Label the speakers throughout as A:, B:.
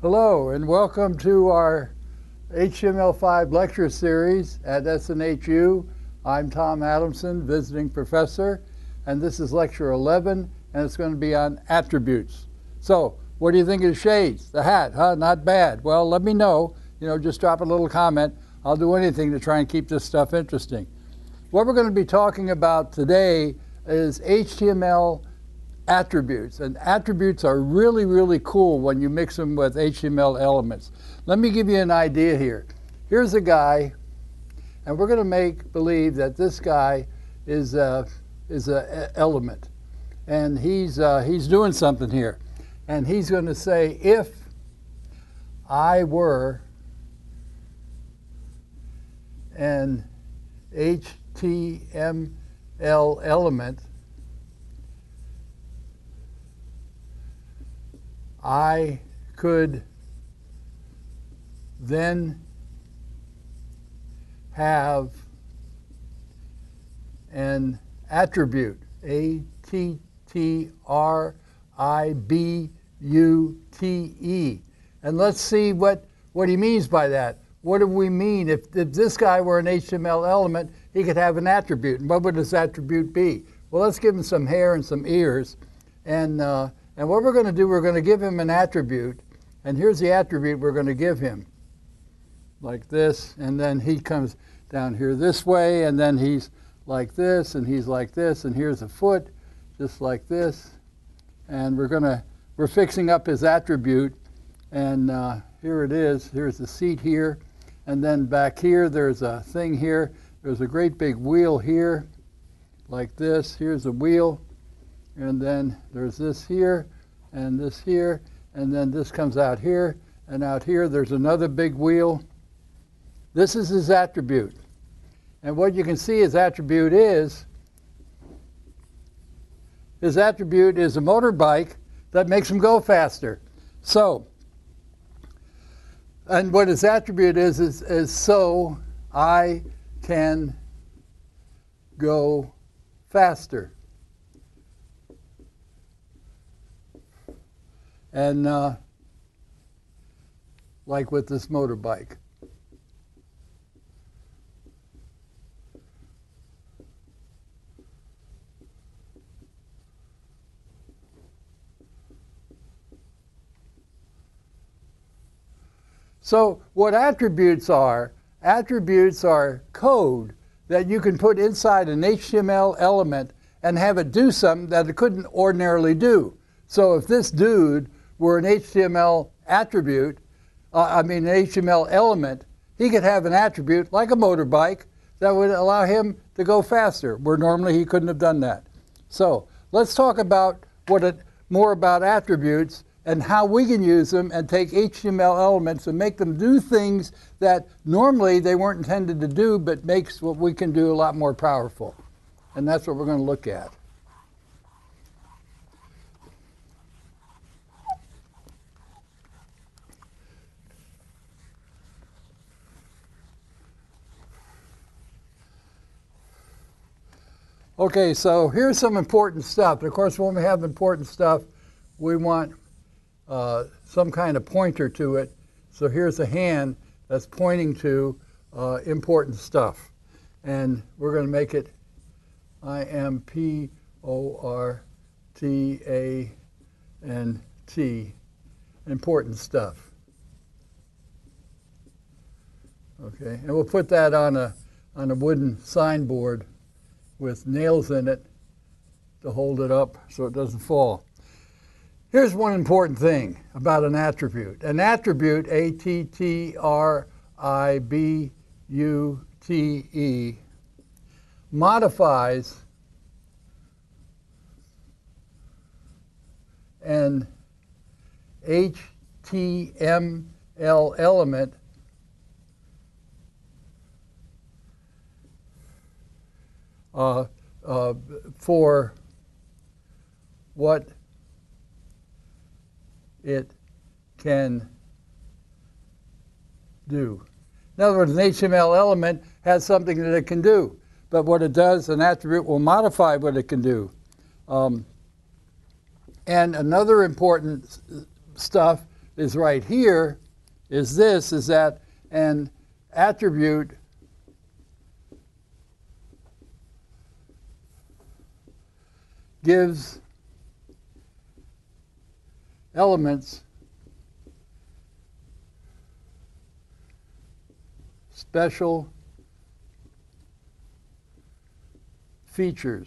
A: Hello and welcome to our HTML5 lecture series at SNHU. I'm Tom Adamson, visiting professor, and this is lecture 11, and it's going to be on attributes. So, what do you think of the shades? The hat, huh? Not bad. Well, let me know. Just drop a little comment. I'll do anything to try and keep this stuff interesting. What we're going to be talking about today is HTML attributes, and attributes are really, really cool when you mix them with HTML elements. Let me give you an idea here. Here's a guy, and we're going to make believe that this guy is a element, and he's doing something here, and he's going to say, if I were an HTML element, I could then have an attribute, A-T-T-R-I-B-U-T-E. And let's see what he means by that. What do we mean? If this guy were an HTML element, he could have an attribute. And what would this attribute be? Well, let's give him some hair and some ears. And what we're going to do, we're going to give him an attribute. And here's the attribute we're going to give him. Like this. And then he comes down here this way. And then he's like this. And he's like this. And here's a foot, just like this. And we're fixing up his attribute. And here it is. Here's the seat here. And then back here, there's a thing here. There's a great big wheel here, like this. Here's a wheel. And then there's this here, and this here, and then this comes out here, and out here there's another big wheel. This is his attribute. And what you can see his attribute is a motorbike that makes him go faster. So, and what his attribute is so I can go faster. And like with this motorbike. So what attributes are code that you can put inside an HTML element and have it do something that it couldn't ordinarily do. So if this dude were an HTML attribute, an HTML element, he could have an attribute like a motorbike that would allow him to go faster, where normally he couldn't have done that. So let's talk about more about attributes and how we can use them and take HTML elements and make them do things that normally they weren't intended to do, but makes what we can do a lot more powerful. And that's what we're going to look at. Okay, so here's some important stuff. Of course, when we have important stuff, we want some kind of pointer to it. So here's a hand that's pointing to important stuff. And we're going to make it IMPORTANT, important stuff. Okay, and we'll put that on a wooden signboard with nails in it to hold it up so it doesn't fall. Here's one important thing about an attribute. An attribute, A-T-T-R-I-B-U-T-E, modifies an HTML element for what it can do. In other words, an HTML element has something that it can do, but what it does, an attribute will modify what it can do. And another important stuff is right here is this, is that an attribute gives elements special features.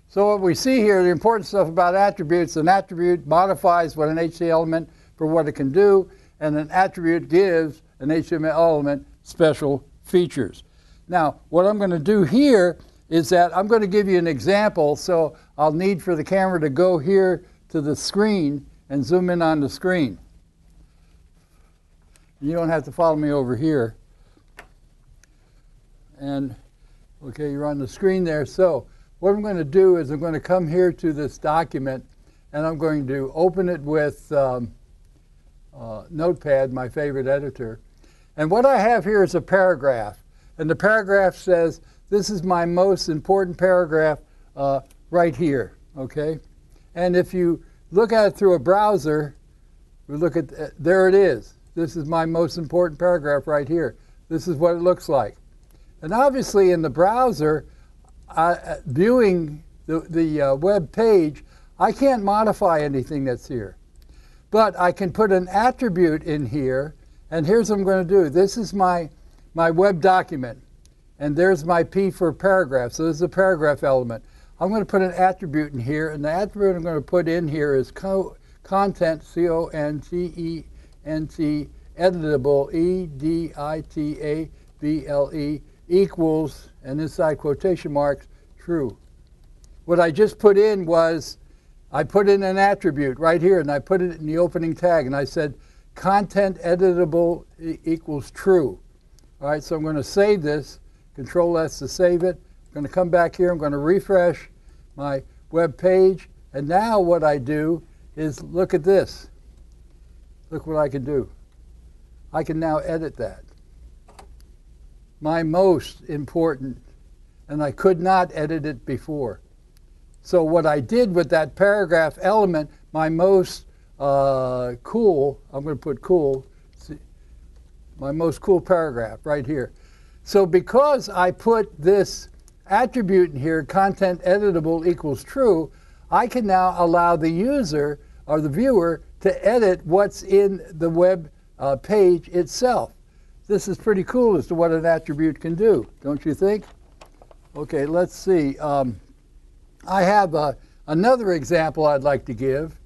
A: So what we see here, the important stuff about attributes, an attribute modifies what an HTML element for what it can do, and an attribute gives an HTML element special features. Now, what I'm going to do here is that I'm going to give you an example, so I'll need for the camera to go here to the screen and zoom in on the screen. You don't have to follow me over here. And, okay, you're on the screen there. So what I'm going to do is I'm going to come here to this document, and I'm going to open it with Notepad, my favorite editor. And what I have here is a paragraph. And the paragraph says, this is my most important paragraph right here, okay? And if you look at it through a browser, we look at, there it is. This is my most important paragraph right here. This is what it looks like. And obviously in the browser, viewing the web page, I can't modify anything that's here. But I can put an attribute in here, and here's what I'm going to do. This is my web document, and there's my P for paragraph. So this is a paragraph element. I'm going to put an attribute in here, and the attribute I'm going to put in here is content, C-O-N-T-E-N-T, editable, E-D-I-T-A-B-L-E, equals, and inside quotation marks, true. What I just put in was, I put in an attribute right here, and I put it in the opening tag, and I said, content editable equals true. All right, so I'm going to save this, Control S to save it. I'm going to come back here, I'm going to refresh my web page, and now what I do is look at this. Look what I can do. I can now edit that. My most important, and I could not edit it before. So what I did with that paragraph element, my most cool, I'm going to put cool, see, my most cool paragraph right here. So because I put this attribute in here, content editable equals true, I can now allow the user or the viewer to edit what's in the web page itself. This is pretty cool as to what an attribute can do, don't you think? Okay, let's see. I have another example I'd like to give.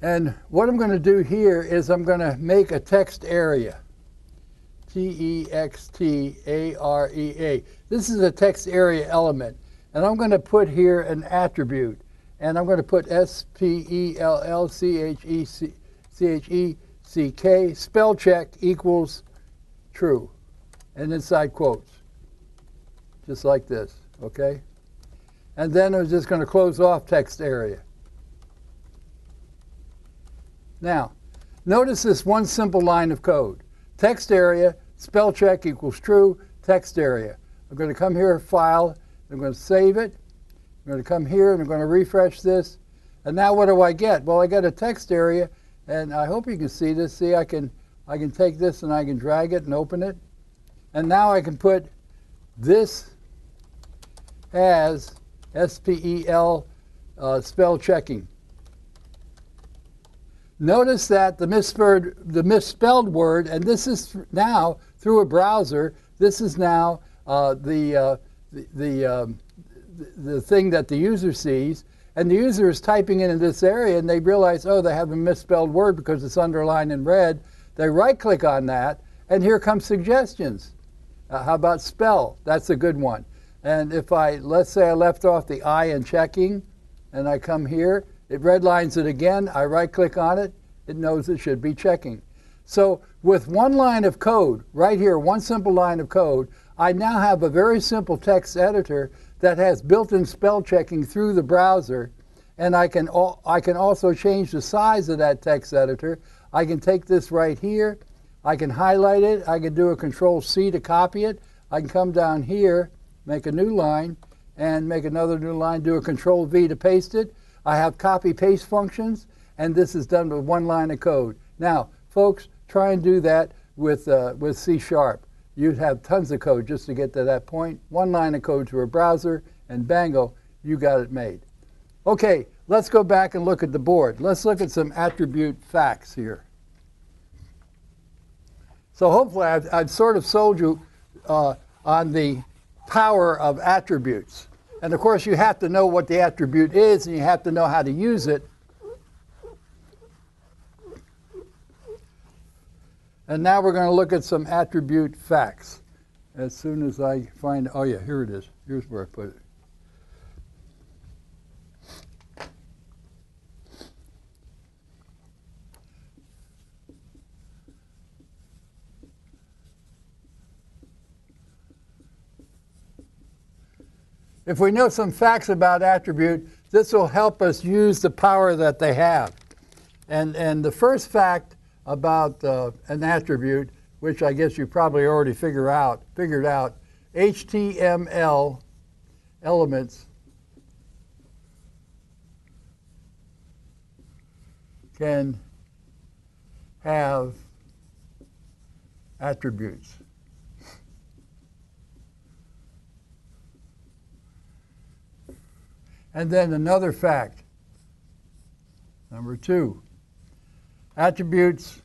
A: And what I'm going to do here is I'm going to make a text area. T-E-X-T-A-R-E-A. This is a text area element. And I'm going to put here an attribute. And I'm going to put S-P-E-L-L-C-H-E-C-K, spell check equals true. And inside quotes. Just like this, okay? And then I'm just going to close off text area. Now, notice this one simple line of code. Text area, spell check equals true, text area. I'm going to come here, file, I'm going to save it. I'm going to come here and I'm going to refresh this. And now what do I get? Well, I get a text area, and I hope you can see this. See, I can take this and I can drag it and open it. And now I can put this as SPEL spell checking. Notice that the misspelled word, and this is now through a browser, this is now the thing that the user sees, and the user is typing in this area, and they realize, oh, they have a misspelled word because it's underlined in red. They right-click on that, and here come suggestions. How about spell? That's a good one. And if let's say I left off the I in checking, and I come here, it redlines it again, I right-click on it, it knows it should be checking. So with one line of code, right here, one simple line of code, I now have a very simple text editor that has built-in spell checking through the browser, and I can also change the size of that text editor. I can take this right here, I can highlight it, I can do a Control-C to copy it, I can come down here, make a new line, and make another new line, do a Control V to paste it. I have copy-paste functions, and this is done with one line of code. Now, folks, try and do that with C#. You'd have tons of code just to get to that point. One line of code to a browser, and bango, you got it made. Okay, let's go back and look at the board. Let's look at some attribute facts here. So hopefully I've sort of sold you on the power of attributes. And of course, you have to know what the attribute is, and you have to know how to use it. And now we're going to look at some attribute facts. As soon as I find, oh yeah, here it is. Here's where I put it. If we know some facts about attribute, this will help us use the power that they have. And the first fact about an attribute, which I guess you probably already figured out, HTML elements can have attributes. And then another fact, number 2, attributes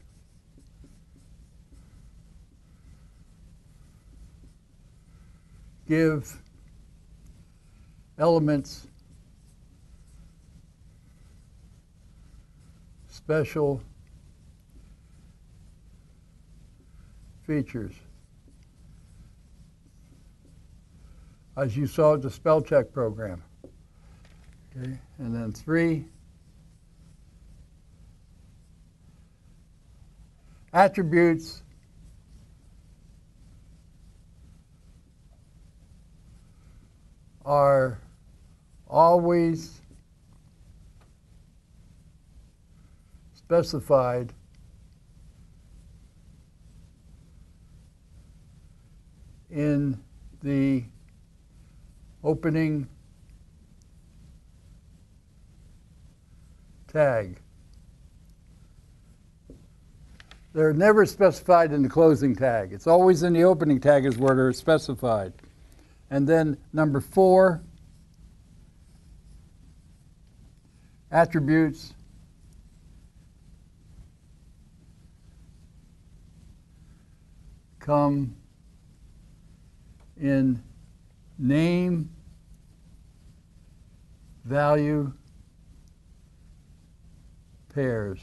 A: give elements special features, as you saw at the spell check program. Okay, and then 3, attributes are always specified in the opening tag. They're never specified in the closing tag. It's always in the opening tag is where they're specified. And then number 4, attributes come in name, value, pairs.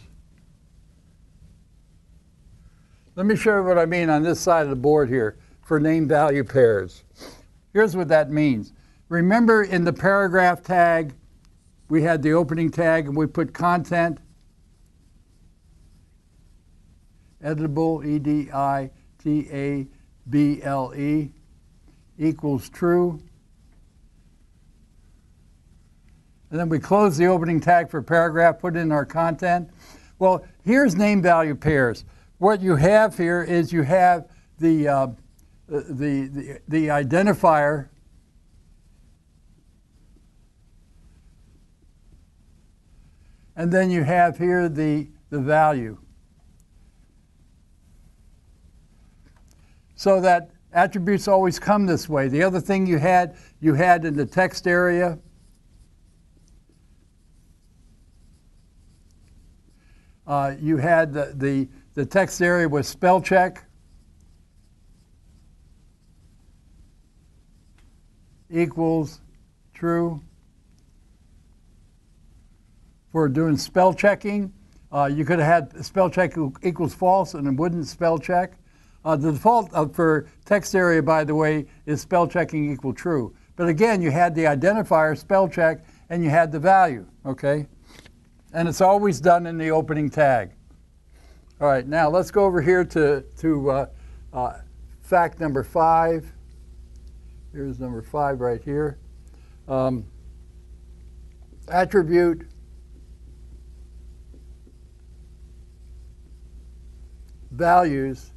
A: Let me show you what I mean on this side of the board here for name value pairs. Here's what that means. Remember in the paragraph tag, we had the opening tag and we put content, editable, E-D-I-T-A-B-L-E, equals true. And then we close the opening tag for paragraph, put in our content. Well, here's name value pairs. What you have here is you have the identifier and then you have here the value. So that attributes always come this way. The other thing you had in the text area, you had the text area with spell check equals true. For doing spell checking, you could have had spell check equals false and it wouldn't spell check. The default for text area, by the way, is spell checking equal true. But again, you had the identifier spell check and you had the value, okay? And it's always done in the opening tag. All right, now let's go over here to fact number 5. Here's number 5 right here. Attribute values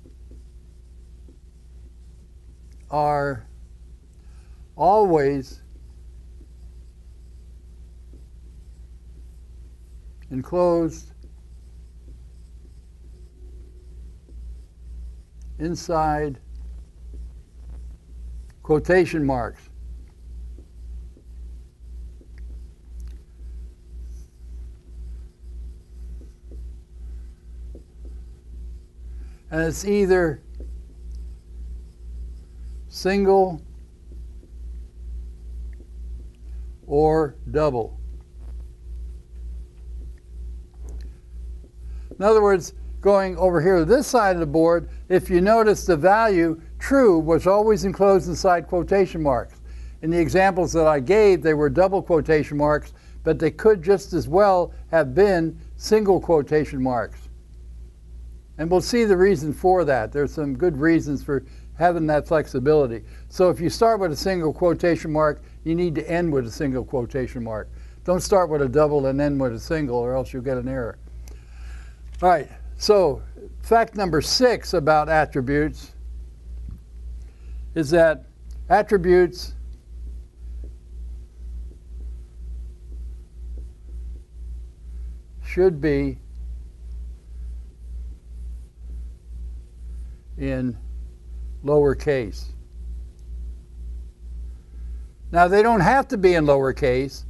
A: are always enclosed inside quotation marks. And it's either single or double. In other words, going over here to this side of the board, if you notice the value true was always enclosed inside quotation marks. In the examples that I gave, they were double quotation marks, but they could just as well have been single quotation marks. And we'll see the reason for that. There's some good reasons for having that flexibility. So if you start with a single quotation mark, you need to end with a single quotation mark. Don't start with a double and end with a single, or else you'll get an error. All right, so fact number 6 about attributes is that attributes should be in lowercase. Now, they don't have to be in lowercase.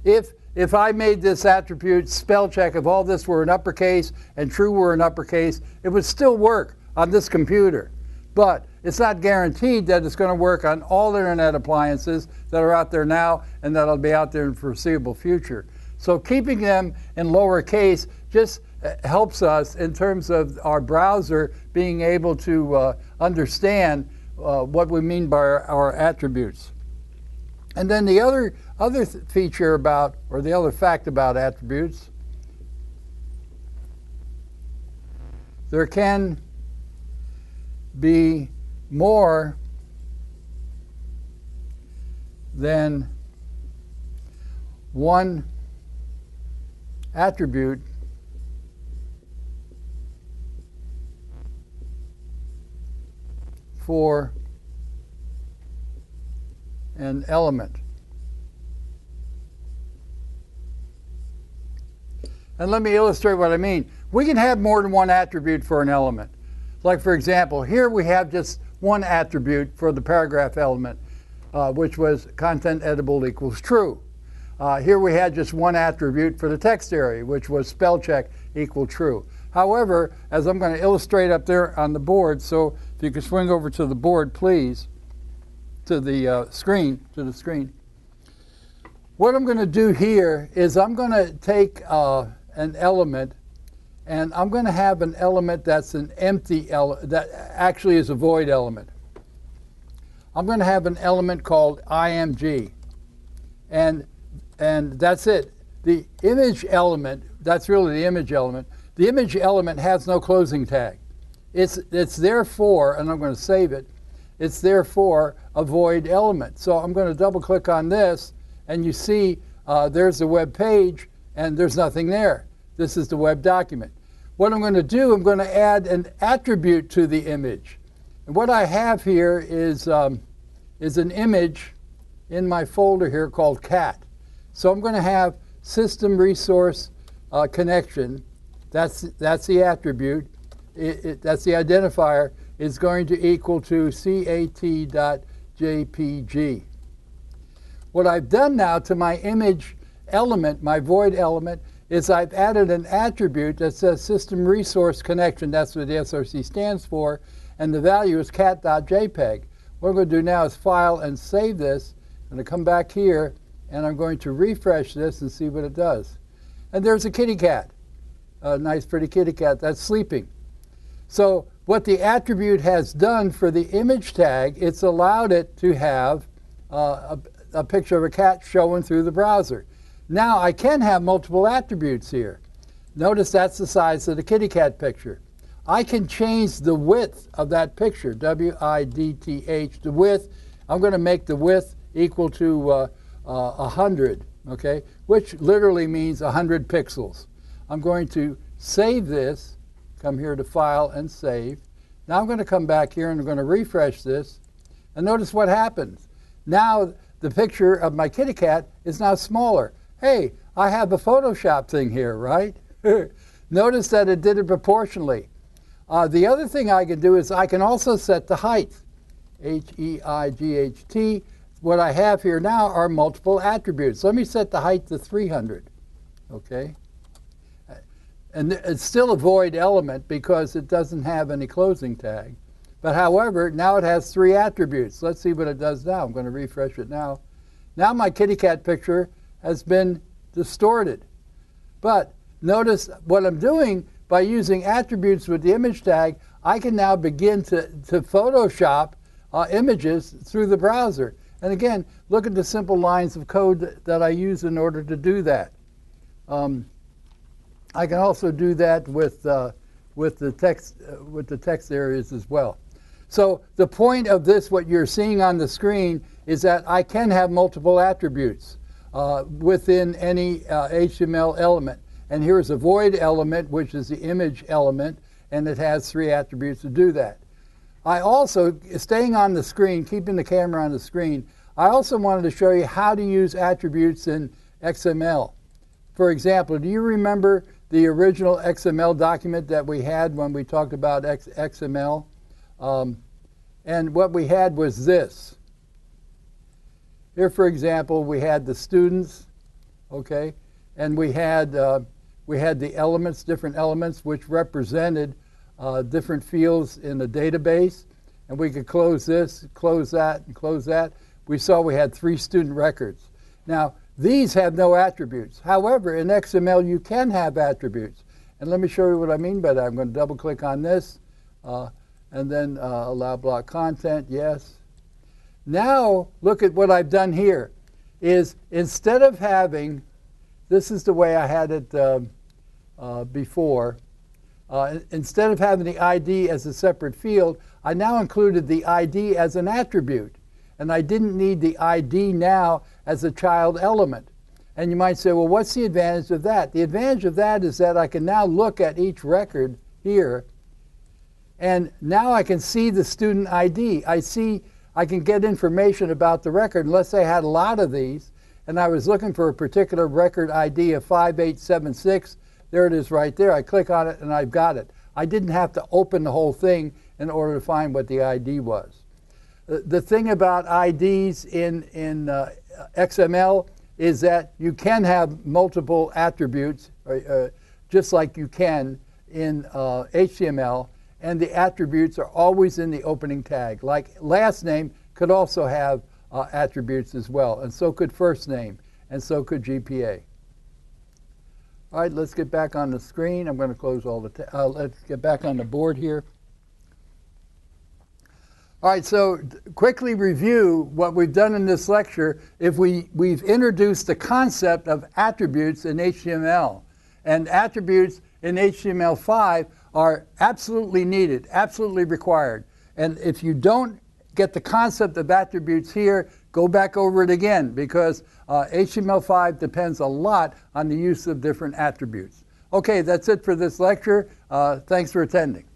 A: If I made this attribute spell check, if all this were in uppercase and true were in uppercase, it would still work on this computer. But it's not guaranteed that it's going to work on all internet appliances that are out there now and that'll be out there in the foreseeable future. So keeping them in lowercase just helps us in terms of our browser being able to understand what we mean by our attributes. And then the other feature about, or the other fact about attributes, there can be more than one attribute for an element. And let me illustrate what I mean. We can have more than one attribute for an element. Like, for example, here we have just one attribute for the paragraph element, which was content editable equals true. Here we had just one attribute for the text area, which was spell check equal true. However, as I'm going to illustrate up there on the board, so if you could swing over to the board, please, to the screen. What I'm going to do here is I'm going to take an element, and I'm going to have an element that's an empty element, that actually is a void element. I'm going to have an element called img, and that's it. The image element, that's really the image element. The image element has no closing tag. It's therefore, and I'm going to save it, it's therefore a void element. So I'm going to double click on this, and you see there's the web page, and there's nothing there. This is the web document. What I'm going to do, I'm going to add an attribute to the image. And what I have here is an image in my folder here called cat. So I'm going to have system resource connection. That's the attribute. That's the identifier. Is going to equal to cat.jpg. What I've done now to my image element, my void element, is I've added an attribute that says system resource connection. That's what the SRC stands for. And the value is cat.jpg. What I'm going to do now is file and save this. I'm going to come back here, and I'm going to refresh this and see what it does. And there's a kitty cat, a nice pretty kitty cat that's sleeping. So what the attribute has done for the image tag, it's allowed it to have a picture of a cat showing through the browser. Now I can have multiple attributes here. Notice that's the size of the kitty cat picture. I can change the width of that picture, width, the width. I'm going to make the width equal to 100, okay, which literally means 100 pixels. I'm going to save this, come here to File and Save. Now I'm going to come back here and I'm going to refresh this, and notice what happens. now the picture of my kitty cat is now smaller. Hey, I have a Photoshop thing here, right? Notice that it did it proportionally. The other thing I can do is I can also set the height. Height. What I have here now are multiple attributes. Let me set the height to 300. Okay? And it's still a void element because it doesn't have any closing tag. But however, now it has 3 attributes. Let's see what it does now. I'm going to refresh it now. Now my kitty cat picture has been distorted. But notice what I'm doing by using attributes with the image tag, I can now begin to Photoshop images through the browser. And again, look at the simple lines of code that I use in order to do that. I can also do that with the text areas as well. So the point of this, what you're seeing on the screen, is that I can have multiple attributes within any HTML element. And here's a void element, which is the image element, and it has 3 attributes to do that. I also, staying on the screen, keeping the camera on the screen, I also wanted to show you how to use attributes in XML. For example, do you remember the original XML document that we had when we talked about XML? And what we had was this. Here, for example, we had the students, okay, and we had the elements, different elements, which represented different fields in the database. And we could close this, close that, and close that. We saw we had 3 student records. Now, these have no attributes. However, in XML, you can have attributes. And let me show you what I mean by that. I'm going to double click on this, and then allow block content, yes. Now, look at what I've done here, is instead of having, this is the way I had it before, instead of having the ID as a separate field, I now included the ID as an attribute. And I didn't need the ID now as a child element. And you might say, well, what's the advantage of that? The advantage of that is that I can now look at each record here, and now I can see the student ID. I can get information about the record. And let's say I had a lot of these, and I was looking for a particular record ID of 5876. There it is right there. I click on it, and I've got it. I didn't have to open the whole thing in order to find what the ID was. The thing about IDs in XML is that you can have multiple attributes, just like you can in HTML, and the attributes are always in the opening tag. Like last name could also have attributes as well, and so could first name, and so could GPA. All right, let's get back on the screen. I'm going to close all the, let's get back on the board here. All right, so quickly review what we've done in this lecture. We've introduced the concept of attributes in HTML. And attributes in HTML5 are absolutely needed, absolutely required. And if you don't get the concept of attributes here, go back over it again, because HTML5 depends a lot on the use of different attributes. Okay, that's it for this lecture. Thanks for attending.